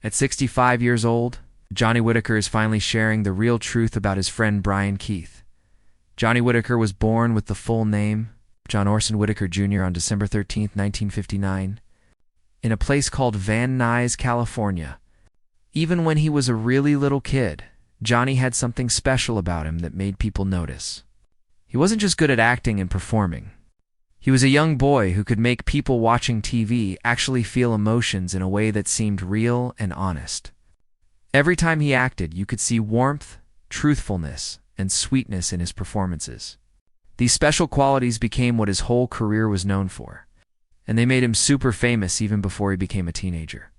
At 65 years old, Johnny Whitaker is finally sharing the real truth about his friend Brian Keith. Johnny Whitaker was born with the full name, John Orson Whitaker Jr. on December 13, 1959, in a place called Van Nuys, California. Even when he was a really little kid, Johnny had something special about him that made people notice. He wasn't just good at acting and performing. He was a young boy who could make people watching TV actually feel emotions in a way that seemed real and honest. Every time he acted, you could see warmth, truthfulness, and sweetness in his performances. These special qualities became what his whole career was known for, and they made him super famous even before he became a teenager.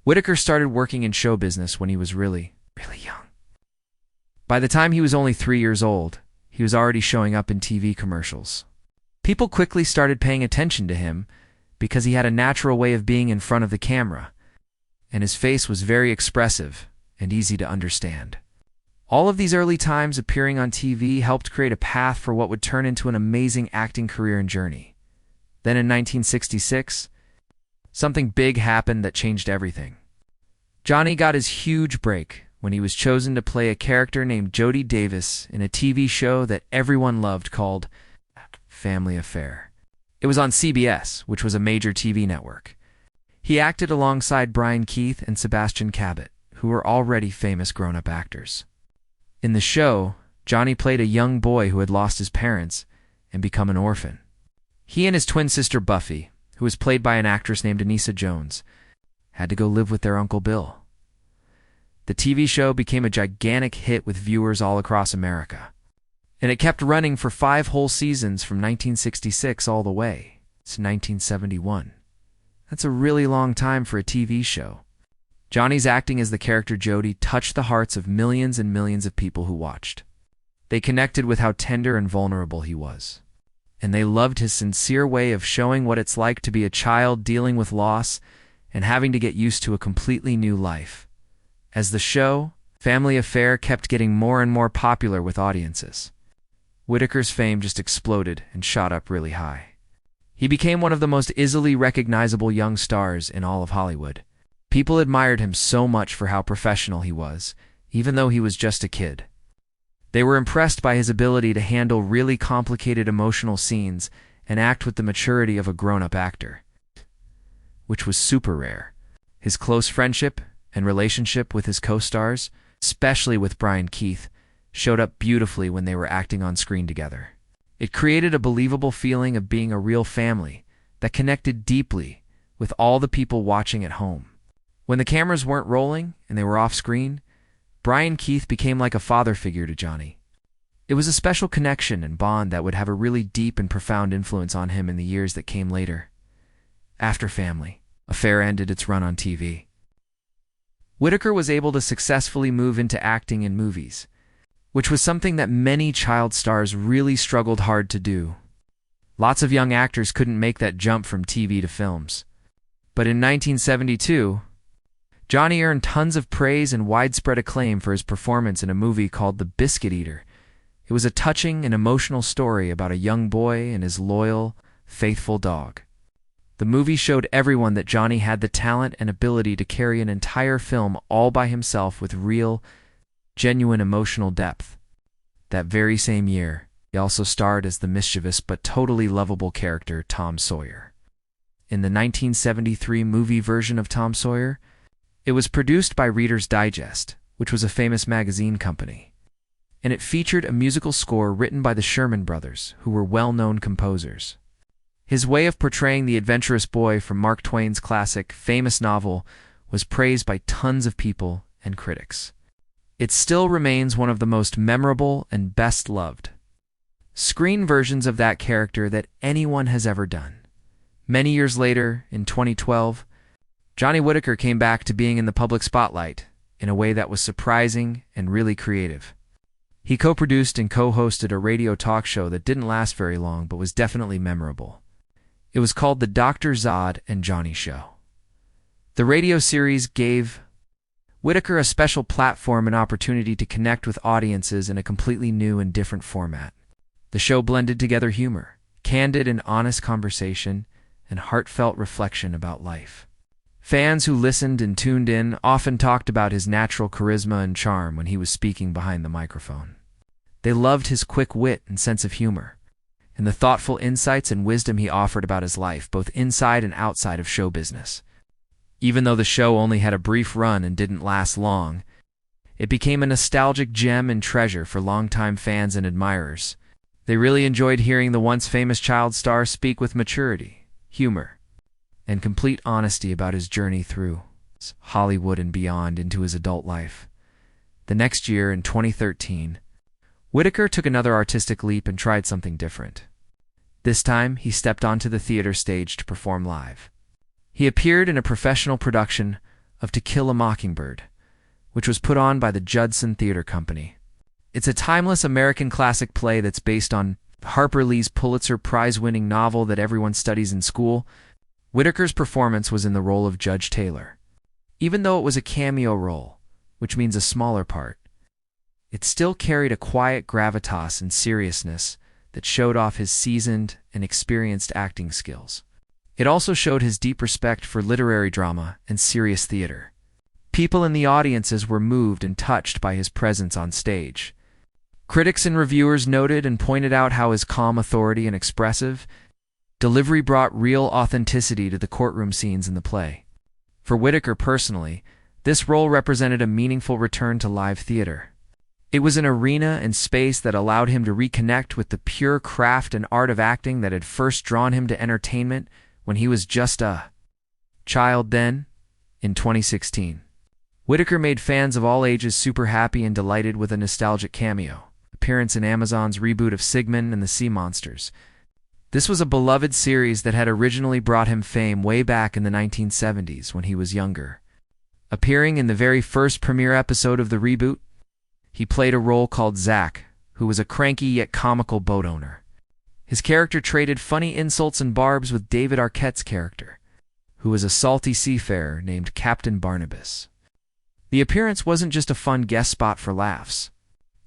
Whitaker started working in show business when he was really young. By the time he was only 3 years old, he was already showing up in TV commercials. People quickly started paying attention to him because he had a natural way of being in front of the camera, and his face was very expressive and easy to understand. All of these early times appearing on TV helped create a path for what would turn into an amazing acting career and journey. Then in 1966, something big happened that changed everything. Johnny got his huge break when he was chosen to play a character named Jody Davis in a TV show that everyone loved called Family Affair. It was on CBS, which was a major TV network. He acted alongside Brian Keith and Sebastian Cabot, who were already famous grown-up actors. In the show, Johnny played a young boy who had lost his parents and become an orphan. He and his twin sister Buffy, who was played by an actress named Anissa Jones, had to go live with their Uncle Bill. The TV show became a gigantic hit with viewers all across America, and it kept running for 5 whole seasons from 1966 all the way to 1971. That's a really long time for a TV show. Johnny's acting as the character Jody touched the hearts of millions and millions of people who watched. They connected with how tender and vulnerable he was, and they loved his sincere way of showing what it's like to be a child dealing with loss and having to get used to a completely new life. As the show, Family Affair, kept getting more and more popular with audiences, Whitaker's fame just exploded and shot up really high. He became one of the most easily recognizable young stars in all of Hollywood. People admired him so much for how professional he was, even though he was just a kid. They were impressed by his ability to handle really complicated emotional scenes and act with the maturity of a grown-up actor, which was super rare. His close friendship and relationship with his co-stars, especially with Brian Keith, showed up beautifully when they were acting on screen together. It created a believable feeling of being a real family that connected deeply with all the people watching at home. When the cameras weren't rolling and they were off screen, Brian Keith became like a father figure to Johnny. It was a special connection and bond that would have a really deep and profound influence on him in the years that came later. After Family Affair ended its run on TV, Whitaker was able to successfully move into acting in movies, which was something that many child stars really struggled hard to do. Lots of young actors couldn't make that jump from TV to films. But in 1972, Johnny earned tons of praise and widespread acclaim for his performance in a movie called The Biscuit Eater. It was a touching and emotional story about a young boy and his loyal, faithful dog. The movie showed everyone that Johnny had the talent and ability to carry an entire film all by himself with real, genuine emotional depth. That very same year, he also starred as the mischievous but totally lovable character Tom Sawyer. In the 1973 movie version of Tom Sawyer, it was produced by Reader's Digest, which was a famous magazine company, and it featured a musical score written by the Sherman Brothers, who were well-known composers. His way of portraying the adventurous boy from Mark Twain's classic, famous novel was praised by tons of people and critics. It still remains one of the most memorable and best-loved screen versions of that character that anyone has ever done. Many years later, in 2012, Johnny Whitaker came back to being in the public spotlight in a way that was surprising and really creative. He co-produced and co-hosted a radio talk show that didn't last very long but was definitely memorable. It was called The Dr. Zod and Johnny Show. The radio series gave Whitaker a special platform and opportunity to connect with audiences in a completely new and different format. The show blended together humor, candid and honest conversation, and heartfelt reflection about life. Fans who listened and tuned in often talked about his natural charisma and charm when he was speaking behind the microphone. They loved his quick wit and sense of humor, and the thoughtful insights and wisdom he offered about his life, both inside and outside of show business. Even though the show only had a brief run and didn't last long, it became a nostalgic gem and treasure for longtime fans and admirers. They really enjoyed hearing the once famous child star speak with maturity, humor, and complete honesty about his journey through Hollywood and beyond into his adult life. The next year, in 2013, Whitaker took another artistic leap and tried something different. This time, he stepped onto the theater stage to perform live. He appeared in a professional production of To Kill a Mockingbird, which was put on by the Judson Theater Company. It's a timeless American classic play that's based on Harper Lee's Pulitzer Prize-winning novel that everyone studies in school. Whitaker's performance was in the role of Judge Taylor. Even though it was a cameo role, which means a smaller part, it still carried a quiet gravitas and seriousness that showed off his seasoned and experienced acting skills. It also showed his deep respect for literary drama and serious theater. People in the audiences were moved and touched by his presence on stage. Critics and reviewers noted and pointed out how his calm authority and expressive delivery brought real authenticity to the courtroom scenes in the play. For Whitaker personally, this role represented a meaningful return to live theater. It was an arena and space that allowed him to reconnect with the pure craft and art of acting that had first drawn him to entertainment when he was just a child then. In 2016, Whitaker made fans of all ages super happy and delighted with a nostalgic cameo appearance in Amazon's reboot of Sigmund and the Sea Monsters. This was a beloved series that had originally brought him fame way back in the 1970s when he was younger. Appearing in the very first premiere episode of the reboot, he played a role called Zach, who was a cranky yet comical boat owner. His character traded funny insults and barbs with David Arquette's character, who was a salty seafarer named Captain Barnabas. The appearance wasn't just a fun guest spot for laughs.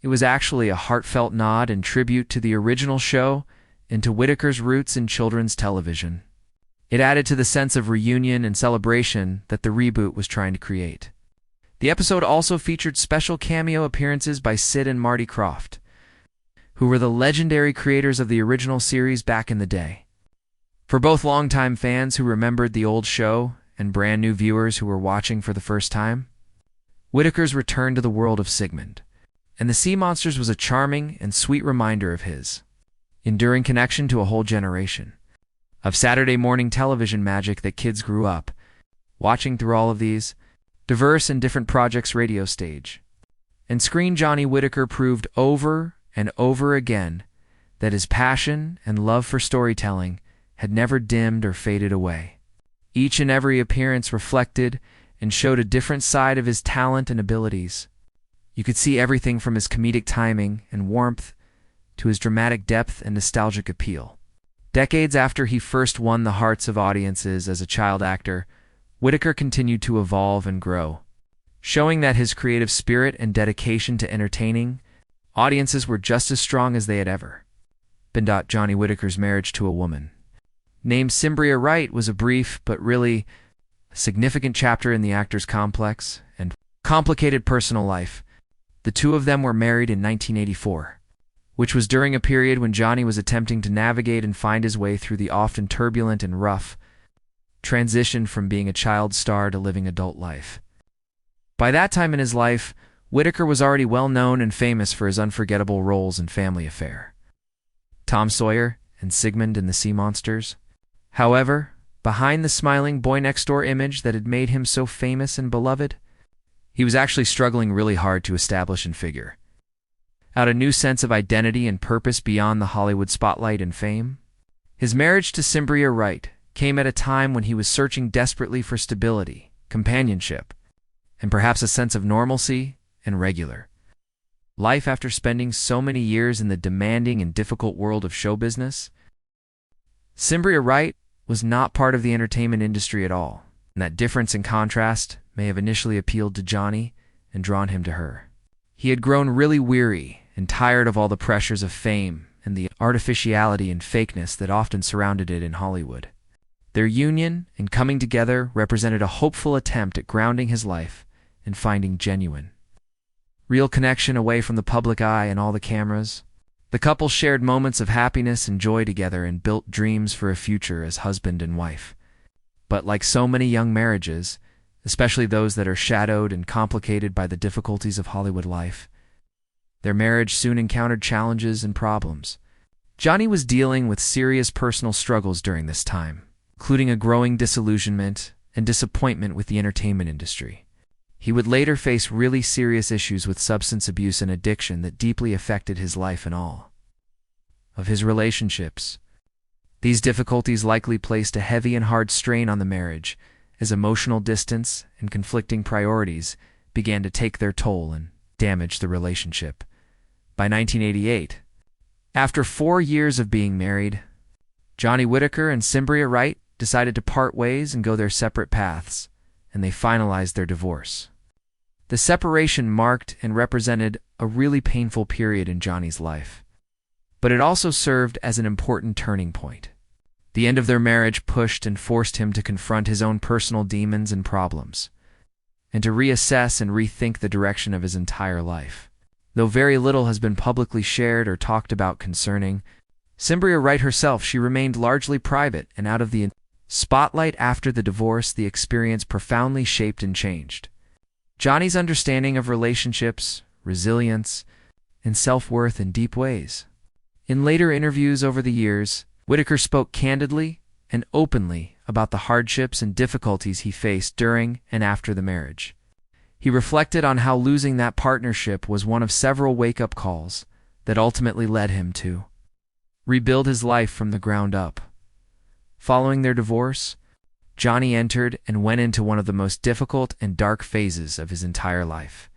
It was actually a heartfelt nod and tribute to the original show and to Whitaker's roots in children's television. It added to the sense of reunion and celebration that the reboot was trying to create. The episode also featured special cameo appearances by Sid and Marty Krofft, who were the legendary creators of the original series back in the day. For both longtime fans who remembered the old show and brand new viewers who were watching for the first time, Whitaker's return to the world of Sigmund and the Sea Monsters was a charming and sweet reminder of his enduring connection to a whole generation of Saturday morning television magic that kids grew up watching through all of these diverse and different projects radio stage. And screen Johnny Whitaker proved over and over again that his passion and love for storytelling had never dimmed or faded away. Each and every appearance reflected and showed a different side of his talent and abilities. You could see everything from his comedic timing and warmth to his dramatic depth and nostalgic appeal. Decades after he first won the hearts of audiences as a child actor, Whitaker continued to evolve and grow, showing that his creative spirit and dedication to entertaining audiences were just as strong as they had ever been. Johnny Whitaker's marriage to a woman named Cimbria Wright was a brief but really significant chapter in the actor's complex and complicated personal life. The two of them were married in 1984, which was during a period when Johnny was attempting to navigate and find his way through the often turbulent and rough transition from being a child star to living adult life. By that time in his life, Whitaker was already well known and famous for his unforgettable roles in Family Affair, Tom Sawyer, and Sigmund and the Sea Monsters. However, behind the smiling boy-next-door image that had made him so famous and beloved, he was actually struggling really hard to establish and figure out a new sense of identity and purpose beyond the Hollywood spotlight and fame. His marriage to Cimbria Wright came at a time when he was searching desperately for stability, companionship, and perhaps a sense of normalcy and regular life after spending so many years in the demanding and difficult world of show business. Cimbria Wright was not part of the entertainment industry at all, and that difference in contrast may have initially appealed to Johnny and drawn him to her. He had grown really weary and tired of all the pressures of fame and the artificiality and fakeness that often surrounded it in Hollywood. Their union and coming together represented a hopeful attempt at grounding his life and finding genuine, real connection away from the public eye and all the cameras. The couple shared moments of happiness and joy together and built dreams for a future as husband and wife. But like so many young marriages, especially those that are shadowed and complicated by the difficulties of Hollywood life, their marriage soon encountered challenges and problems. Johnny was dealing with serious personal struggles during this time, including a growing disillusionment and disappointment with the entertainment industry. He would later face really serious issues with substance abuse and addiction that deeply affected his life and all of his relationships. These difficulties likely placed a heavy and hard strain on the marriage, as emotional distance and conflicting priorities began to take their toll and damage the relationship. By 1988, after 4 years of being married, Johnny Whitaker and Cimbria Wright decided to part ways and go their separate paths, and they finalized their divorce. The separation marked and represented a really painful period in Johnny's life, but it also served as an important turning point. The end of their marriage pushed and forced him to confront his own personal demons and problems, and to reassess and rethink the direction of his entire life. Though very little has been publicly shared or talked about concerning Cimbria Wright herself, she remained largely private and out of the spotlight. After the divorce, the experience profoundly shaped and changed Johnny's understanding of relationships, resilience, and self-worth in deep ways. In later interviews over the years, Whitaker spoke candidly and openly about the hardships and difficulties he faced during and after the marriage. He reflected on how losing that partnership was one of several wake-up calls that ultimately led him to rebuild his life from the ground up. Following their divorce, Johnny entered and went into one of the most difficult and dark phases of his entire life.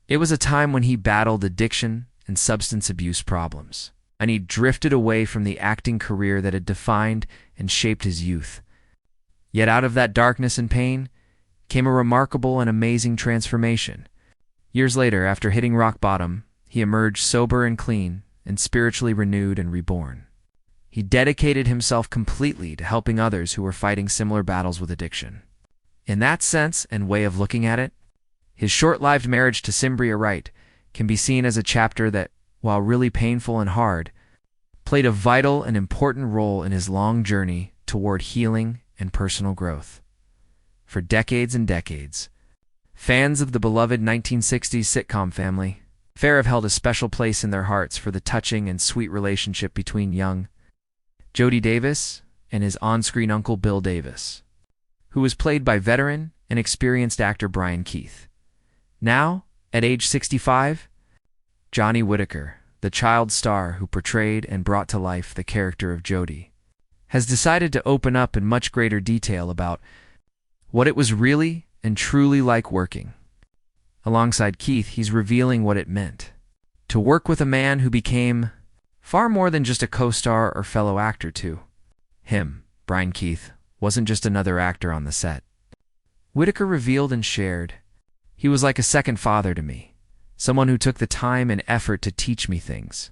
It was a time when he battled addiction and substance abuse problems, and he drifted away from the acting career that had defined and shaped his youth. Yet out of that darkness and pain came a remarkable and amazing transformation. Years later, after hitting rock bottom, he emerged sober and clean and spiritually renewed and reborn. He dedicated himself completely to helping others who were fighting similar battles with addiction. In that sense and way of looking at it, his short-lived marriage to Cimbria Wright can be seen as a chapter that, while really painful and hard, played a vital and important role in his long journey toward healing and personal growth. For decades and decades, fans of the beloved 1960s sitcom family have held a special place in their hearts for the touching and sweet relationship between young Jody Davis and his on-screen uncle Bill Davis, who was played by veteran and experienced actor Brian Keith. Now, at age 65, Johnny Whitaker, the child star who portrayed and brought to life the character of Jody, has decided to open up in much greater detail about what it was really and truly like working. Alongside Keith, he's revealing what it meant to work with a man who became far more than just a co-star or fellow actor to him. Brian Keith wasn't just another actor on the set. Whitaker revealed and shared, "He was like a second father to me, someone who took the time and effort to teach me things,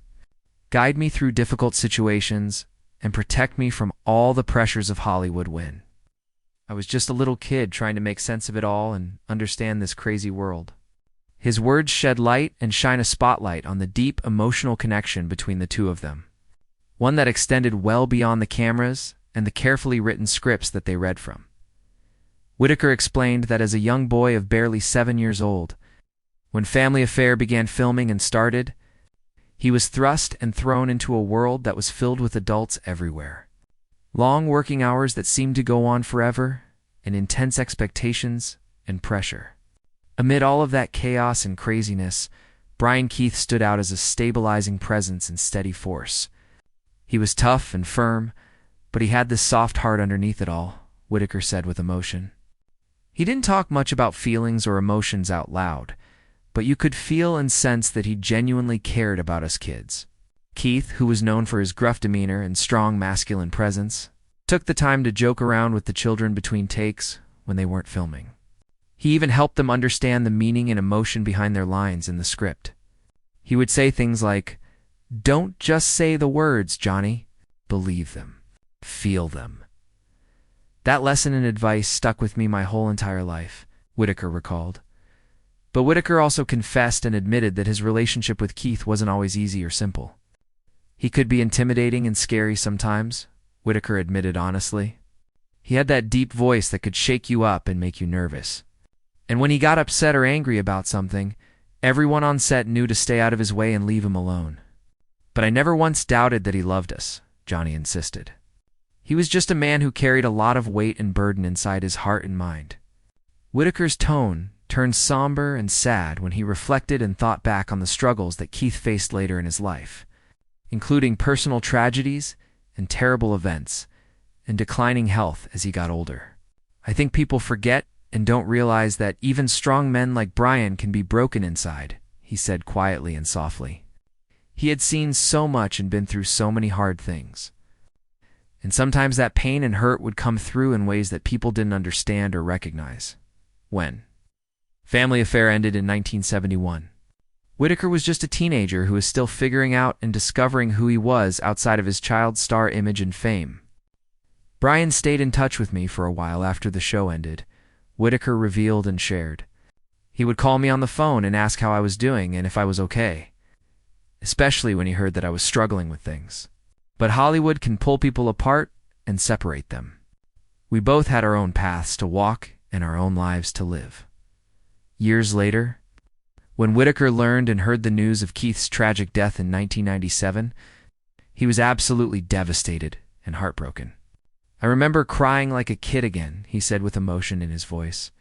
guide me through difficult situations, and protect me from all the pressures of Hollywood when I was just a little kid trying to make sense of it all and understand this crazy world." His words shed light and shine a spotlight on the deep emotional connection between the two of them, one that extended well beyond the cameras and the carefully written scripts that they read from. Whitaker explained that as a young boy of barely 7 years old, when Family Affair began filming and started, he was thrust and thrown into a world that was filled with adults everywhere. Long working hours that seemed to go on forever, and intense expectations and pressure. Amid all of that chaos and craziness, Brian Keith stood out as a stabilizing presence and steady force. He was tough and firm, but he had this soft heart underneath it all, Whitaker said with emotion. He didn't talk much about feelings or emotions out loud, but you could feel and sense that he genuinely cared about us kids. Keith, who was known for his gruff demeanor and strong masculine presence, took the time to joke around with the children between takes when they weren't filming. He even helped them understand the meaning and emotion behind their lines in the script. He would say things like, "Don't just say the words, Johnny. Believe them. Feel them." That lesson and advice stuck with me my whole entire life, Whitaker recalled. But Whitaker also confessed and admitted that his relationship with Keith wasn't always easy or simple. He could be intimidating and scary sometimes, Whitaker admitted honestly. He had that deep voice that could shake you up and make you nervous. And when he got upset or angry about something, everyone on set knew to stay out of his way and leave him alone. But I never once doubted that he loved us, Johnny insisted. He was just a man who carried a lot of weight and burden inside his heart and mind. Whitaker's tone turned somber and sad when he reflected and thought back on the struggles that Keith faced later in his life, including personal tragedies and terrible events, and declining health as he got older. I think people forget and don't realize that even strong men like Brian can be broken inside, he said quietly and softly. He had seen so much and been through so many hard things. And sometimes that pain and hurt would come through in ways that people didn't understand or recognize. When Family Affair ended in 1971. Whitaker was just a teenager who was still figuring out and discovering who he was outside of his child star image and fame. Brian stayed in touch with me for a while after the show ended, Whitaker revealed and shared. He would call me on the phone and ask how I was doing and if I was okay, especially when he heard that I was struggling with things. But Hollywood can pull people apart and separate them. We both had our own paths to walk and our own lives to live. Years later, when Whitaker learned and heard the news of Keith's tragic death in 1997, he was absolutely devastated and heartbroken. I remember crying like a kid again, he said with emotion in his voice.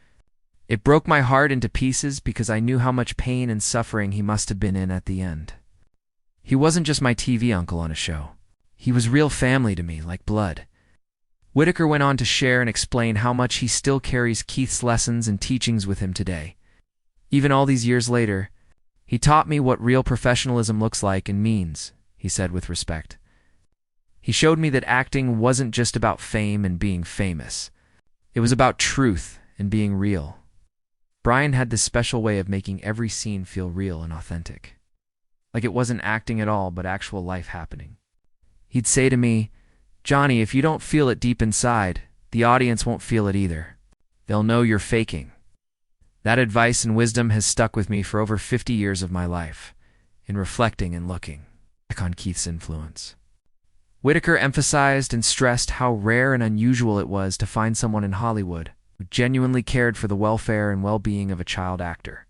It broke my heart into pieces because I knew how much pain and suffering he must have been in at the end. He wasn't just my TV uncle on a show. He was real family to me, like blood. Whitaker went on to share and explain how much he still carries Keith's lessons and teachings with him today. Even all these years later, he taught me what real professionalism looks like and means, he said with respect. He showed me that acting wasn't just about fame and being famous. It was about truth and being real. Brian had this special way of making every scene feel real and authentic. Like it wasn't acting at all, but actual life happening. He'd say to me, "Johnny, if you don't feel it deep inside, the audience won't feel it either. They'll know you're faking." That advice and wisdom has stuck with me for over 50 years of my life, in reflecting and looking back on Keith's influence. Whitaker emphasized and stressed how rare and unusual it was to find someone in Hollywood who genuinely cared for the welfare and well-being of a child actor.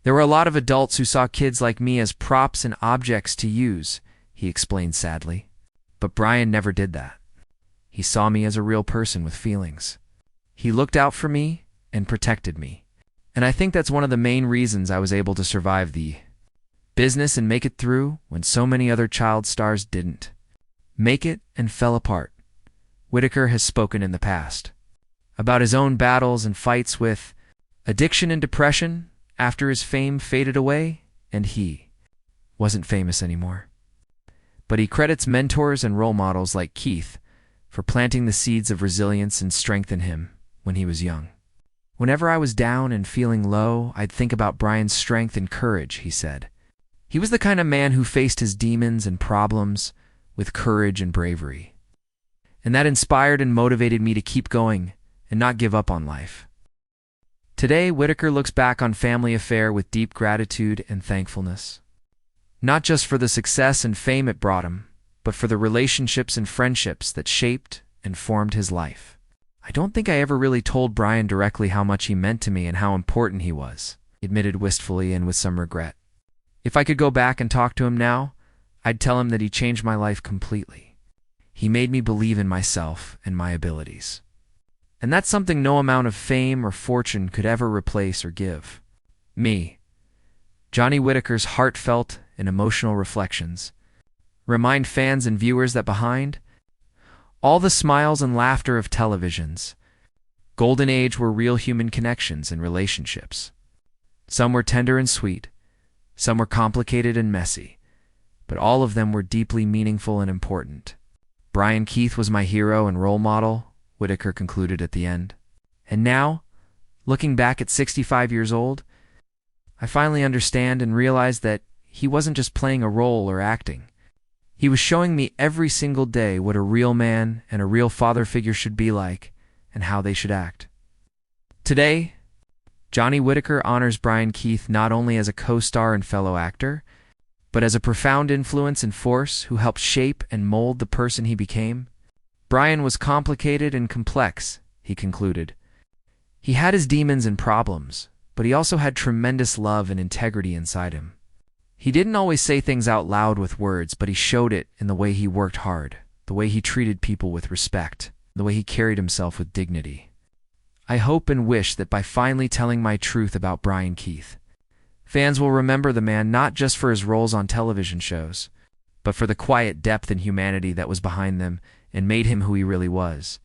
There were a lot of adults who saw kids like me as props and objects to use, he explained sadly. But Brian never did that. He saw me as a real person with feelings. He looked out for me and protected me. And I think that's one of the main reasons I was able to survive the business and make it through when so many other child stars didn't. Make it and fell apart. Whitaker has spoken in the past about his own battles and fights with addiction and depression after his fame faded away and he wasn't famous anymore. But he credits mentors and role models like Keith for planting the seeds of resilience and strength in him when he was young. Whenever I was down and feeling low, I'd think about Brian's strength and courage, he said. He was the kind of man who faced his demons and problems with courage and bravery. And that inspired and motivated me to keep going and not give up on life. Today, Whitaker looks back on Family Affair with deep gratitude and thankfulness. Not just for the success and fame it brought him, but for the relationships and friendships that shaped and formed his life. I don't think I ever really told Brian directly how much he meant to me and how important he was, he admitted wistfully and with some regret. If I could go back and talk to him now, I'd tell him that he changed my life completely. He made me believe in myself and my abilities. And that's something no amount of fame or fortune could ever replace or give. Me, Johnny Whitaker's heartfelt and emotional reflections remind fans and viewers that behind all the smiles and laughter of television's golden age were real human connections and relationships. Some were tender and sweet, some were complicated and messy, but all of them were deeply meaningful and important. Brian Keith was my hero and role model, Whitaker concluded at the end. And now, looking back at 65 years old, I finally understand and realize that he wasn't just playing a role or acting. He was showing me every single day what a real man and a real father figure should be like, and how they should act. Today, Johnny Whitaker honors Brian Keith not only as a co-star and fellow actor, but as a profound influence and force who helped shape and mold the person he became. Brian was complicated and complex, he concluded. He had his demons and problems, but he also had tremendous love and integrity inside him. He didn't always say things out loud with words, but he showed it in the way he worked hard, the way he treated people with respect, the way he carried himself with dignity. I hope and wish that by finally telling my truth about Brian Keith, fans will remember the man not just for his roles on television shows, but for the quiet depth and humanity that was behind them and made him who he really was.